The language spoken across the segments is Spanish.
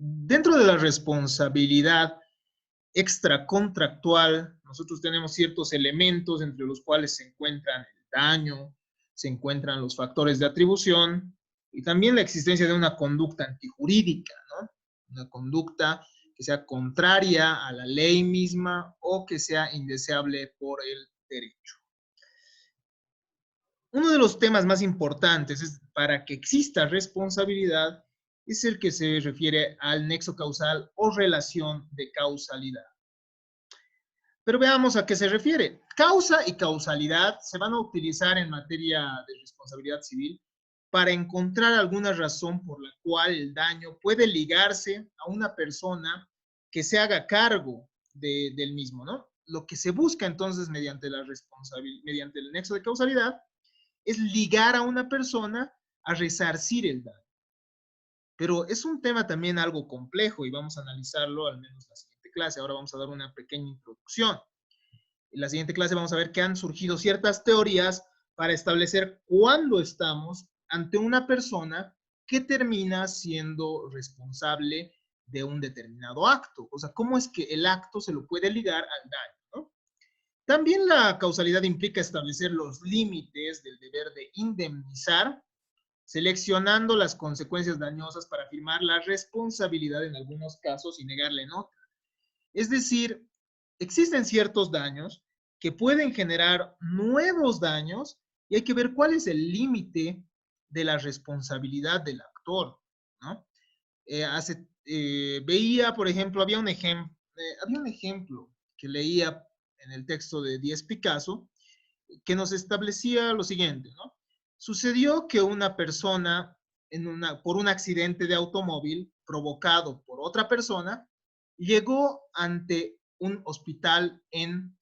Dentro de la responsabilidad extracontractual, nosotros tenemos ciertos elementos entre los cuales se encuentran el daño, se encuentran los factores de atribución y también la existencia de una conducta antijurídica, ¿no? Una conducta que sea contraria a la ley misma o que sea indeseable por el derecho. Uno de los temas más importantes es, para que exista responsabilidad, es el que se refiere al nexo causal o relación de causalidad. Pero veamos a qué se refiere. Causa y causalidad se van a utilizar en materia de responsabilidad civil para encontrar alguna razón por la cual el daño puede ligarse a una persona que se haga cargo del mismo, ¿no? Lo que se busca entonces mediante el nexo de causalidad es ligar a una persona a resarcir el daño. Pero es un tema también algo complejo y vamos a analizarlo al menos la siguiente clase. Ahora vamos a dar una pequeña introducción. En la siguiente clase vamos a ver que han surgido ciertas teorías para establecer cuándo estamos ante una persona que termina siendo responsable de un determinado acto. O sea, cómo es que el acto se lo puede ligar al daño, ¿no? También la causalidad implica establecer los límites del deber de indemnizar, seleccionando las consecuencias dañosas para afirmar la responsabilidad en algunos casos y negarla en otros. Es decir, existen ciertos daños que pueden generar nuevos daños y hay que ver cuál es el límite de la responsabilidad del actor, ¿no? Veía, por ejemplo, había un ejemplo que leía en el texto de Díez Picasso que nos establecía lo siguiente, ¿no? Sucedió que una persona, por un accidente de automóvil provocado por otra persona, llegó ante un hospital en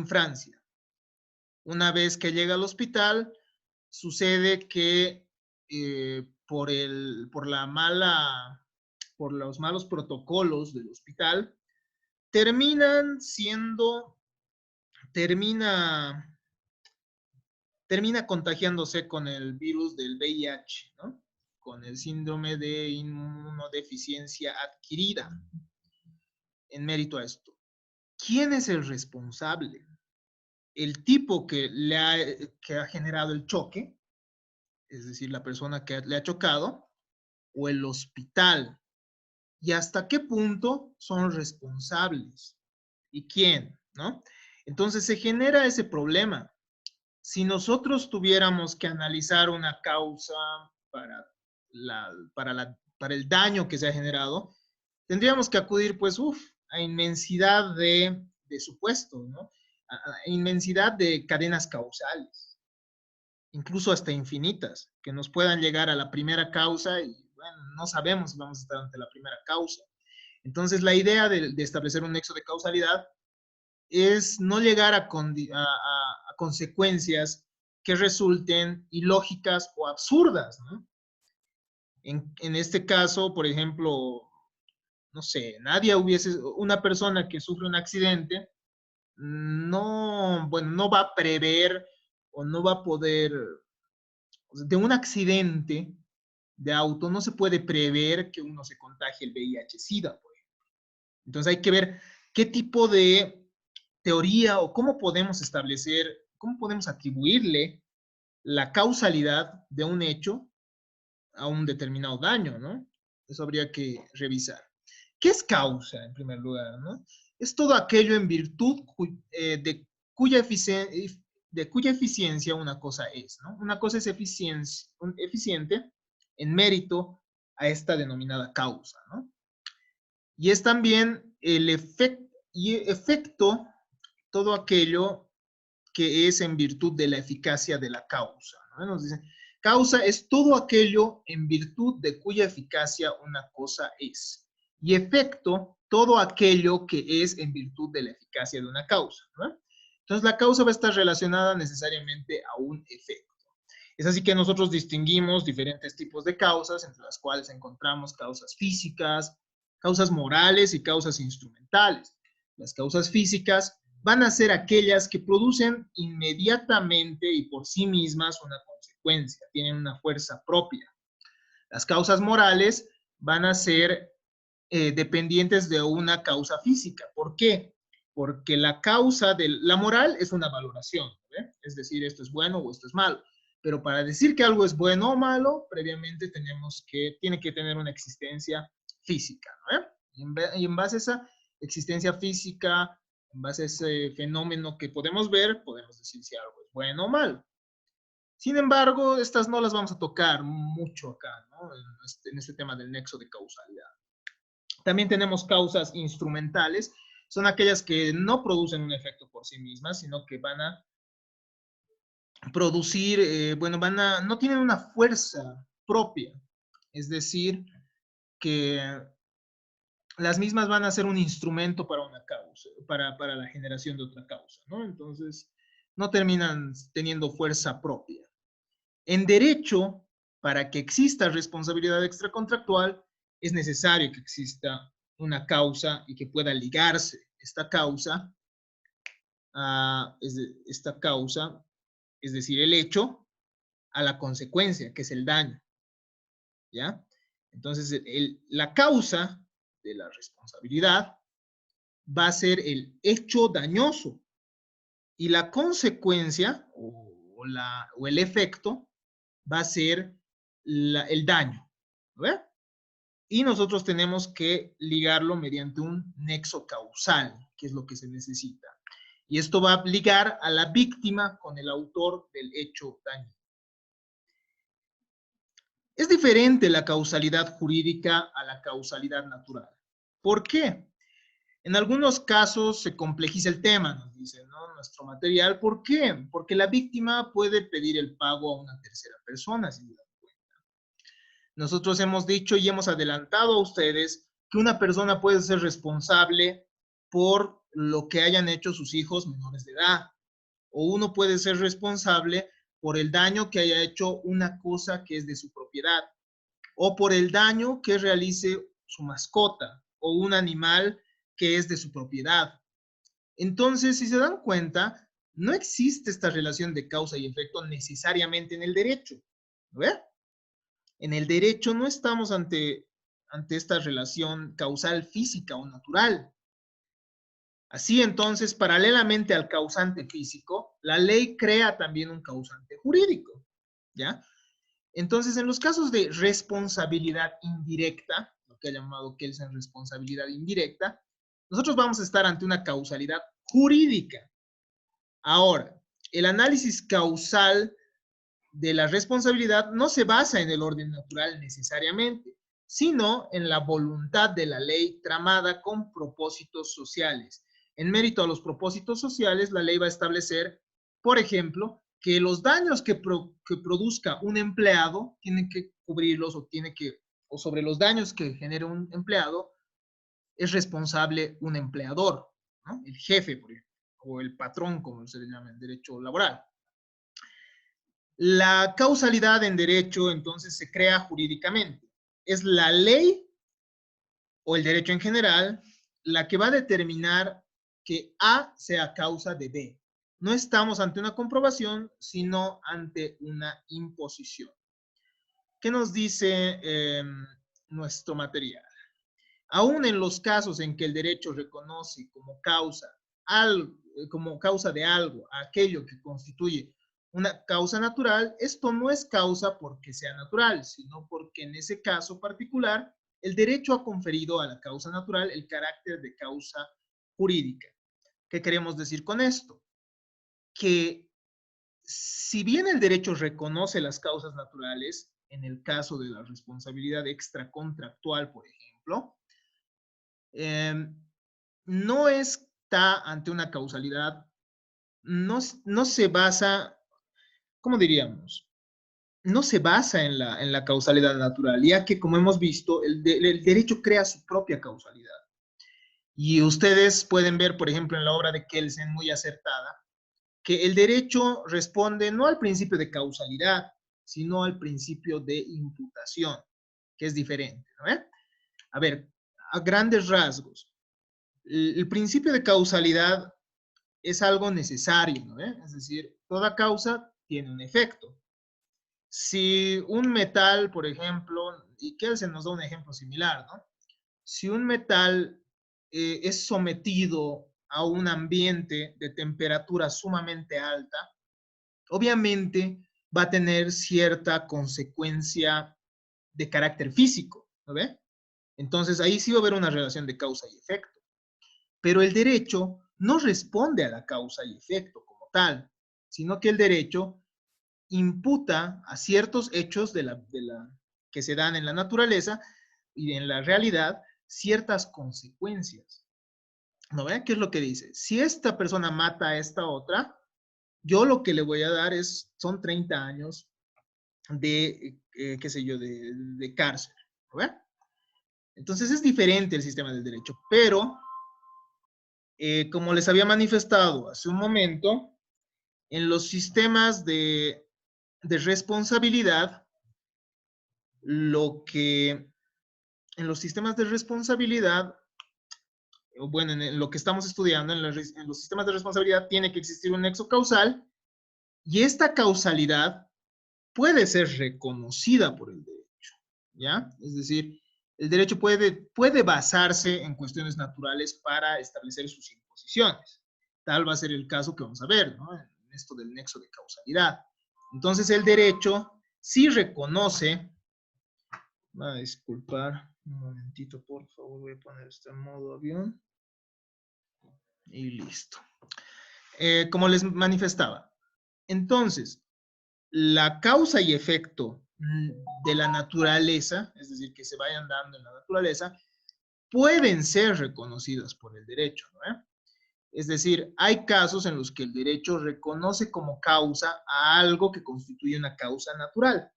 Francia. Una vez que llega al hospital, sucede que por los malos protocolos del hospital, termina contagiándose con el virus del VIH, ¿no? Con el síndrome de inmunodeficiencia adquirida. En mérito a esto, ¿quién es el responsable? ¿El tipo que ha generado el choque, es decir, la persona que le ha chocado, o el hospital? ¿Y hasta qué punto son responsables? ¿Y quién? ¿No? Entonces se genera ese problema. Si nosotros tuviéramos que analizar una causa para el daño que se ha generado, tendríamos que acudir, pues, a inmensidad de supuestos, ¿no? A inmensidad de cadenas causales, incluso hasta infinitas, que nos puedan llegar a la primera causa y, bueno, no sabemos si vamos a estar ante la primera causa. Entonces, la idea de establecer un nexo de causalidad es no llegar a consecuencias que resulten ilógicas o absurdas, ¿no? En este caso, por ejemplo, no sé, una persona que sufre un accidente, bueno, no va a prever o no va a poder, de un accidente de auto no se puede prever que uno se contagie el VIH-Sida, por ejemplo. Entonces hay que ver qué tipo de teoría o cómo podemos atribuirle la causalidad de un hecho a un determinado daño, ¿no? Eso habría que revisar. ¿Qué es causa, en primer lugar, ¿no? Es todo aquello en virtud de cuya eficiencia una cosa es, ¿no? Una cosa es eficiente en mérito a esta denominada causa, ¿no? Y es también el efecto, todo aquello que es en virtud de la eficacia de la causa, ¿no? Nos dicen, causa es todo aquello en virtud de cuya eficacia una cosa es. Y efecto, todo aquello que es en virtud de la eficacia de una causa, ¿no? Entonces, la causa va a estar relacionada necesariamente a un efecto. Es así que nosotros distinguimos diferentes tipos de causas, entre las cuales encontramos causas físicas, causas morales y causas instrumentales. Las causas físicas van a ser aquellas que producen inmediatamente y por sí mismas una consecuencia, tienen una fuerza propia. Las causas morales van a ser dependientes de una causa física. ¿Por qué? Porque la causa de la moral es una valoración, ¿eh? Es decir, esto es bueno o esto es malo. Pero para decir que algo es bueno o malo, previamente tiene que tener una existencia física, ¿no? Y en base a esa existencia física, en base a ese fenómeno que podemos ver, podemos decir si algo es bueno o malo. Sin embargo, estas no las vamos a tocar mucho acá, ¿no? En este tema del nexo de causalidad. También tenemos causas instrumentales, son aquellas que no producen un efecto por sí mismas, sino que van a producir, no tienen una fuerza propia, es decir, que las mismas van a ser un instrumento para una causa, para la generación de otra causa, ¿no? Entonces, no terminan teniendo fuerza propia. En derecho, para que exista responsabilidad extracontractual, es necesario que exista una causa y que pueda ligarse esta causa, es decir, el hecho, a la consecuencia, que es el daño, ¿ya? Entonces, la causa de la responsabilidad va a ser el hecho dañoso y la consecuencia o el efecto va a ser el daño, ¿verdad? Y nosotros tenemos que ligarlo mediante un nexo causal, que es lo que se necesita. Y esto va a ligar a la víctima con el autor del hecho dañino. Es diferente la causalidad jurídica a la causalidad natural. ¿Por qué? En algunos casos se complejiza el tema, nos dice, ¿no? Nuestro material. ¿Por qué? Porque la víctima puede pedir el pago a una tercera persona, si se dan cuenta. Nosotros hemos dicho y hemos adelantado a ustedes que una persona puede ser responsable por lo que hayan hecho sus hijos menores de edad. O uno puede ser responsable por el daño que haya hecho una cosa que es de su propiedad. O por el daño que realice su mascota o un animal que es de su propiedad. Entonces, si se dan cuenta, no existe esta relación de causa y efecto necesariamente en el derecho. ¿Ve? En el derecho no estamos ante esta relación causal física o natural. Así entonces, paralelamente al causante físico, la ley crea también un causante jurídico, ¿ya? Entonces, en los casos de responsabilidad indirecta, lo que ha llamado Kelsen responsabilidad indirecta, nosotros vamos a estar ante una causalidad jurídica. Ahora, el análisis causal de la responsabilidad no se basa en el orden natural necesariamente, sino en la voluntad de la ley tramada con propósitos sociales. En mérito a los propósitos sociales, la ley va a establecer, por ejemplo, que los daños que produzca un empleado tienen que cubrirlos o sobre los daños que genere un empleado es responsable un empleador, ¿no? El jefe, por ejemplo, o el patrón, como se le llama en derecho laboral. La causalidad en derecho, entonces, se crea jurídicamente. Es la ley o el derecho en general la que va a determinar que A sea causa de B. No estamos ante una comprobación, sino ante una imposición. ¿Qué nos dice nuestro material? Aún en los casos en que el derecho reconoce como causa de algo aquello que constituye una causa natural, esto no es causa porque sea natural, sino porque en ese caso particular el derecho ha conferido a la causa natural el carácter de causa jurídica. ¿Qué queremos decir con esto? Que si bien el derecho reconoce las causas naturales, en el caso de la responsabilidad extracontractual, por ejemplo, no está ante una causalidad, no se basa, ¿cómo diríamos? No se basa en la causalidad natural, ya que, como hemos visto, el derecho crea su propia causalidad. Y ustedes pueden ver, por ejemplo, en la obra de Kelsen, muy acertada, que el derecho responde no al principio de causalidad, sino al principio de imputación, que es diferente, ¿no? A ver, a grandes rasgos, el principio de causalidad es algo necesario, ¿no? Es decir, toda causa tiene un efecto. Si un metal, por ejemplo, y Kelsen nos da un ejemplo similar, ¿no? Si un metal es sometido a un ambiente de temperatura sumamente alta, obviamente va a tener cierta consecuencia de carácter físico, ¿no ve? Entonces ahí sí va a haber una relación de causa y efecto. Pero el derecho no responde a la causa y efecto como tal, sino que el derecho imputa a ciertos hechos que se dan en la naturaleza y en la realidad ciertas consecuencias. ¿No ve? ¿Qué es lo que dice? Si esta persona mata a esta otra, yo lo que le voy a dar son 30 años qué sé yo, de cárcel. ¿No ve? Entonces es diferente el sistema del derecho, pero como les había manifestado hace un momento, en los sistemas de responsabilidad, en los sistemas de responsabilidad, bueno, en lo que estamos estudiando, en los sistemas de responsabilidad, tiene que existir un nexo causal y esta causalidad puede ser reconocida por el derecho, ¿ya? Es decir, el derecho puede basarse en cuestiones naturales para establecer sus imposiciones. Tal va a ser el caso que vamos a ver, ¿no? En esto del nexo de causalidad. Entonces, el derecho sí reconoce, va a disculpar un momentito, por favor, voy a poner este en modo avión. Y listo. Como les manifestaba, entonces, la causa y efecto de la naturaleza, es decir, que se vayan dando en la naturaleza, pueden ser reconocidas por el derecho, ¿no? Es decir, hay casos en los que el derecho reconoce como causa a algo que constituye una causa natural.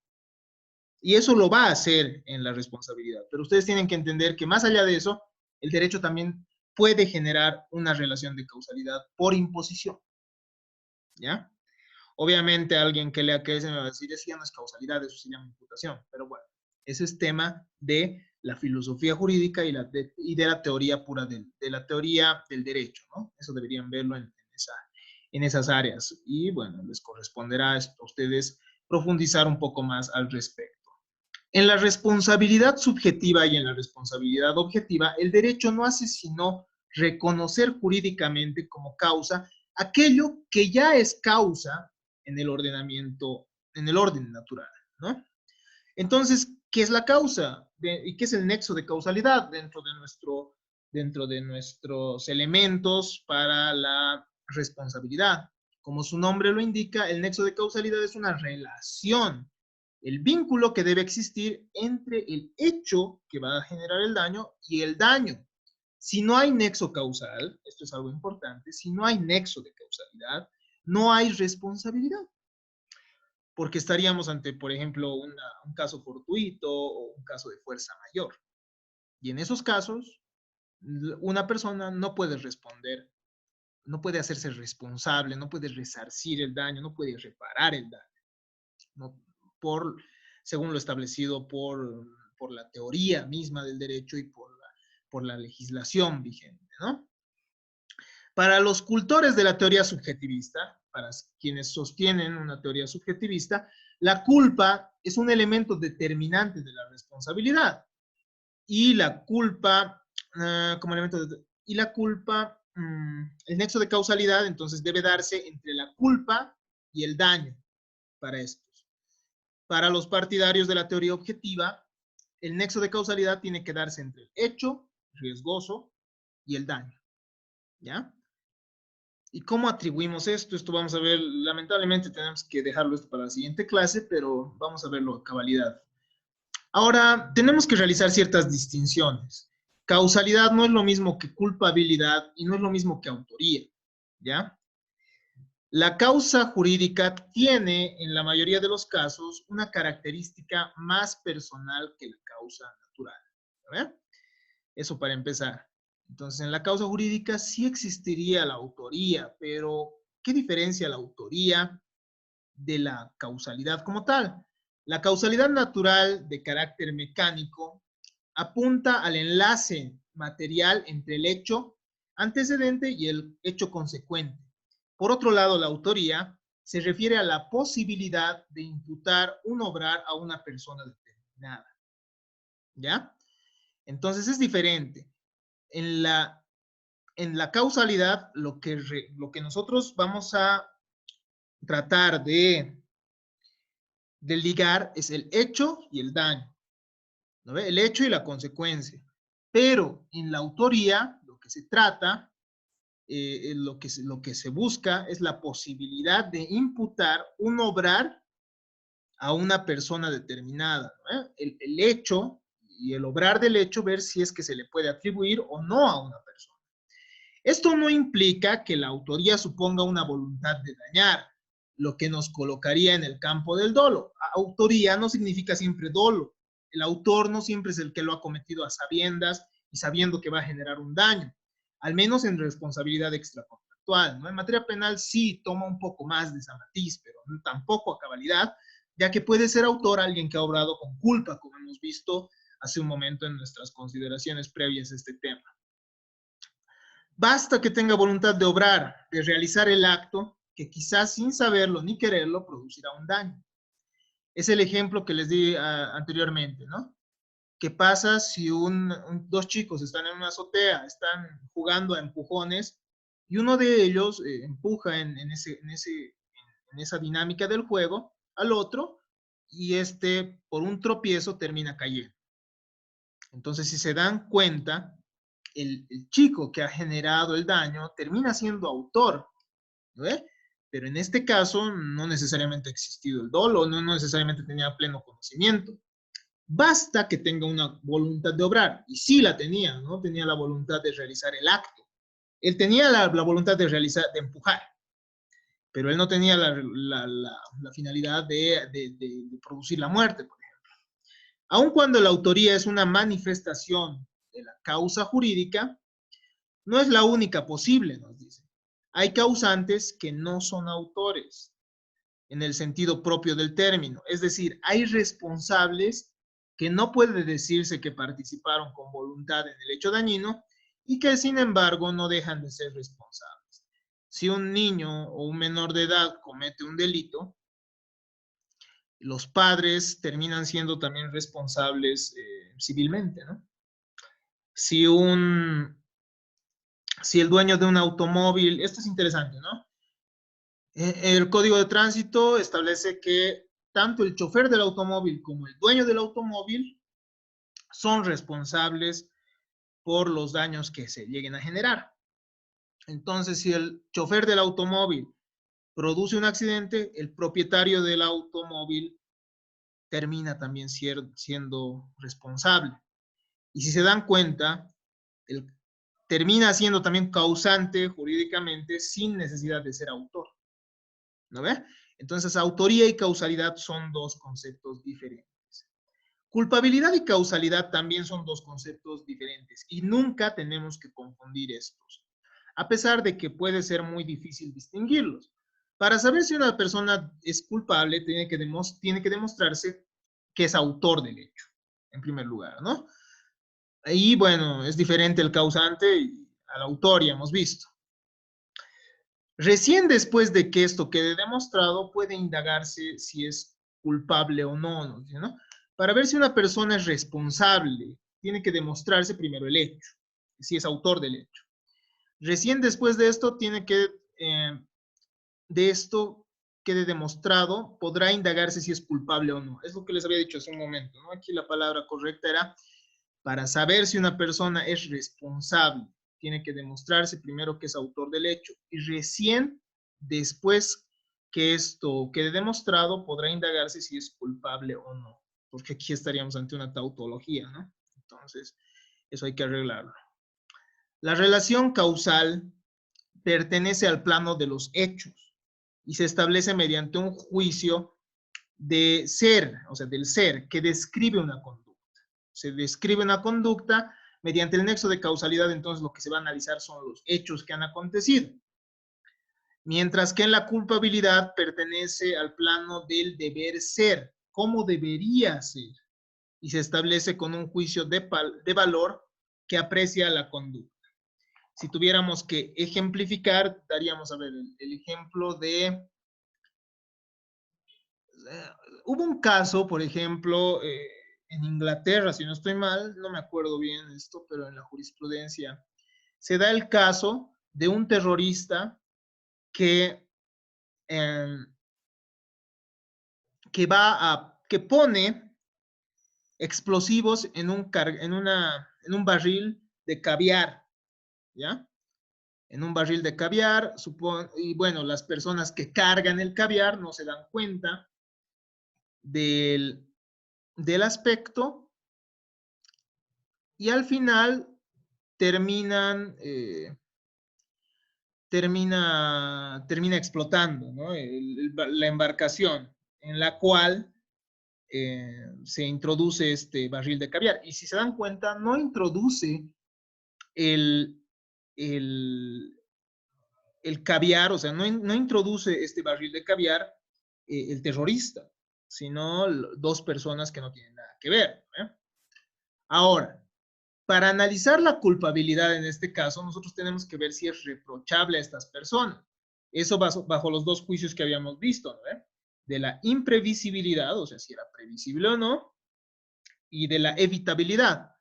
Y eso lo va a hacer en la responsabilidad. Pero ustedes tienen que entender que más allá de eso, el derecho también puede generar una relación de causalidad por imposición. ¿Ya? Obviamente alguien que lea que se me va a decir, eso ya no es causalidad, eso se llama imputación. Pero bueno, ese es tema de la filosofía jurídica y de la teoría pura, de la teoría del derecho, ¿no? Eso deberían verlo en esas áreas. Y bueno, les corresponderá a ustedes profundizar un poco más al respecto. En la responsabilidad subjetiva y en la responsabilidad objetiva, el derecho no hace sino reconocer jurídicamente como causa aquello que ya es causa en el ordenamiento, en el orden natural, ¿no? Entonces, ¿qué es la causa? ¿Y qué es el nexo de causalidad dentro de nuestros elementos para la responsabilidad? Como su nombre lo indica, el nexo de causalidad es una relación, el vínculo que debe existir entre el hecho que va a generar el daño y el daño. Si no hay nexo causal, esto es algo importante, si no hay nexo de causalidad, no hay responsabilidad. Porque estaríamos ante, por ejemplo, un caso fortuito o un caso de fuerza mayor. Y en esos casos, una persona no puede responder, no puede hacerse responsable, no puede resarcir el daño, no puede reparar el daño, ¿no? Según lo establecido por la teoría misma del derecho y por la legislación vigente, ¿no? Para los cultores de la teoría subjetivista, para quienes sostienen una teoría subjetivista, la culpa es un elemento determinante de la responsabilidad. Y la culpa, como elemento y la culpa, el nexo de causalidad, entonces debe darse entre la culpa y el daño para estos. Para los partidarios de la teoría objetiva, el nexo de causalidad tiene que darse entre el hecho riesgoso y el daño. ¿Ya? ¿Y cómo atribuimos esto? Esto vamos a ver, lamentablemente tenemos que dejarlo esto para la siguiente clase, pero vamos a verlo a cabalidad. Ahora, tenemos que realizar ciertas distinciones. Causalidad no es lo mismo que culpabilidad y no es lo mismo que autoría, ¿ya? La causa jurídica tiene, en la mayoría de los casos, una característica más personal que la causa natural. ¿Verdad? Eso para empezar. Entonces, en la causa jurídica sí existiría la autoría, pero ¿qué diferencia la autoría de la causalidad como tal? La causalidad natural de carácter mecánico apunta al enlace material entre el hecho antecedente y el hecho consecuente. Por otro lado, la autoría se refiere a la posibilidad de imputar un obrar a una persona determinada. ¿ya? Entonces es diferente. En la causalidad, lo que nosotros vamos a tratar de ligar es el hecho y el daño, ¿no ve? El hecho y la consecuencia. Pero en la autoría, lo que se trata, lo que se busca es la posibilidad de imputar un obrar a una persona determinada, ¿no? El hecho y el obrar del hecho, ver si es que se le puede atribuir o no a una persona. Esto no implica que la autoría suponga una voluntad de dañar, lo que nos colocaría en el campo del dolo. Autoría no significa siempre dolo. El autor no siempre es el que lo ha cometido a sabiendas y sabiendo que va a generar un daño, al menos en responsabilidad extracontractual, ¿no? En materia penal sí toma un poco más de esa matiz, pero tampoco a cabalidad, ya que puede ser autor alguien que ha obrado con culpa, como hemos visto hace un momento en nuestras consideraciones previas a este tema. Basta que tenga voluntad de obrar, de realizar el acto, que quizás sin saberlo ni quererlo producirá un daño. Es el ejemplo que les di anteriormente, ¿no? ¿Qué pasa si dos chicos están en una azotea, están jugando a empujones y uno de ellos empuja en esa dinámica del juego al otro y este por un tropiezo termina cayendo? Entonces, si se dan cuenta, el chico que ha generado el daño termina siendo autor, ¿no? Pero en este caso no necesariamente ha existido el dolo, no necesariamente tenía pleno conocimiento. Basta que tenga una voluntad de obrar, y sí la tenía, ¿no? Tenía la voluntad de realizar el acto. Él tenía la voluntad de realizar, de empujar, pero él no tenía la finalidad de producir la muerte, por ejemplo. Aun cuando la autoría es una manifestación de la causa jurídica, no es la única posible, nos dice. Hay causantes que no son autores en el sentido propio del término. Es decir, hay responsables que no puede decirse que participaron con voluntad en el hecho dañino y que sin embargo no dejan de ser responsables. Si un niño o un menor de edad comete un delito, los padres terminan siendo también responsables civilmente, ¿no? Si si el dueño de un automóvil, esto es interesante, ¿no? El Código de Tránsito establece que tanto el chofer del automóvil como el dueño del automóvil son responsables por los daños que se lleguen a generar. Entonces, si el chofer del automóvil produce un accidente, el propietario del automóvil termina también siendo responsable. Y si se dan cuenta, termina siendo también causante jurídicamente sin necesidad de ser autor. ¿No ve? Entonces, autoría y causalidad son dos conceptos diferentes. Culpabilidad y causalidad también son dos conceptos diferentes y nunca tenemos que confundir estos, a pesar de que puede ser muy difícil distinguirlos. Para saber si una persona es culpable, tiene que demostrarse que es autor del hecho, en primer lugar, ¿no? Y bueno, es diferente el causante al autor, ya hemos visto. Recién después de que esto quede demostrado, puede indagarse si es culpable o no, ¿no? Para ver si una persona es responsable, tiene que demostrarse primero el hecho, si es autor del hecho. Recién después de esto, de esto quede demostrado, podrá indagarse si es culpable o no. Es lo que les había dicho hace un momento, ¿no? Aquí la palabra correcta era para saber si una persona es responsable, tiene que demostrarse primero que es autor del hecho y recién después que esto quede demostrado podrá indagarse si es culpable o no, porque aquí estaríamos ante una tautología, ¿no? Entonces, eso hay que arreglarlo. La relación causal pertenece al plano de los hechos y se establece mediante un juicio de ser, o sea, del ser, que describe una conducta. Se describe una conducta mediante el nexo de causalidad, entonces lo que se va a analizar son los hechos que han acontecido. Mientras que en la culpabilidad pertenece al plano del deber ser, cómo debería ser, y se establece con un juicio de valor que aprecia la conducta. Si tuviéramos que ejemplificar, daríamos, a ver, el ejemplo de... hubo un caso, por ejemplo, en Inglaterra, si no estoy mal, no me acuerdo bien esto, pero en la jurisprudencia se da el caso de un terrorista que, eh, que pone explosivos en un barril de caviar, ¿ya? En un barril de caviar, y bueno, las personas que cargan el caviar no se dan cuenta del, del aspecto y al final terminan, termina explotando, ¿no? La embarcación en la cual se introduce este barril de caviar. Y si se dan cuenta, no introduce el, el, el caviar, o sea, no introduce este barril de caviar el terrorista, sino dos personas que no tienen nada que ver. ¿eh? Ahora, para analizar la culpabilidad en este caso, nosotros tenemos que ver si es reprochable a estas personas. Eso bajo los dos juicios que habíamos visto, ¿no? De la imprevisibilidad, o sea, si era previsible o no, y de la evitabilidad.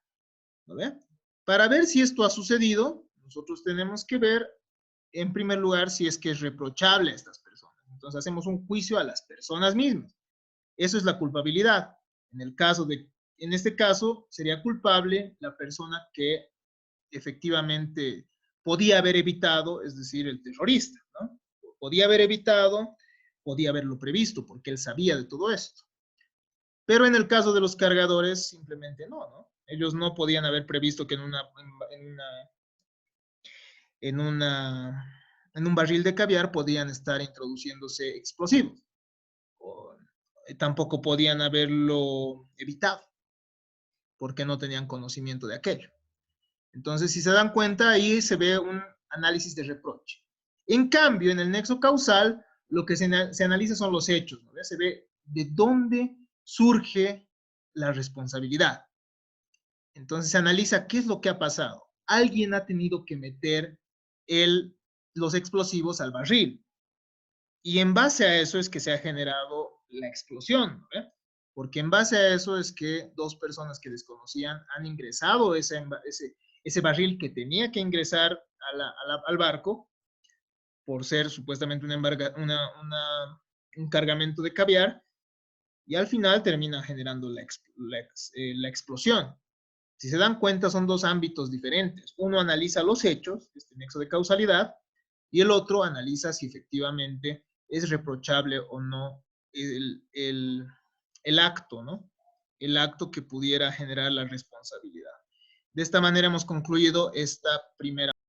¿no? Para ver si esto ha sucedido, nosotros tenemos que ver, en primer lugar, si es que es reprochable a estas personas. Entonces hacemos un juicio a las personas mismas. Eso es la culpabilidad. En este caso, sería culpable la persona que efectivamente podía haber evitado, es decir, el terrorista, ¿no? Podía haber evitado, podía haberlo previsto, porque él sabía de todo esto. Pero en el caso de los cargadores, simplemente no. Ellos no podían haber previsto que en un barril de caviar podían estar introduciéndose explosivos. O, tampoco podían haberlo evitado, porque no tenían conocimiento de aquello. Entonces, si se dan cuenta, ahí se ve un análisis de reproche. En cambio, en el nexo causal, lo que se analiza son los hechos, ¿no? Se ve de dónde surge la responsabilidad. Entonces, se analiza qué es lo que ha pasado. Alguien ha tenido que meter los explosivos al barril. Y en base a eso es que se ha generado la explosión, ¿no? Porque en base a eso es que dos personas que desconocían han ingresado ese barril que tenía que ingresar al barco por ser supuestamente un cargamento de caviar y al final termina generando la explosión. Si se dan cuenta, son dos ámbitos diferentes. Uno analiza los hechos, este nexo de causalidad, y el otro analiza si efectivamente es reprochable o no el acto, ¿no? El acto que pudiera generar la responsabilidad. De esta manera hemos concluido esta primera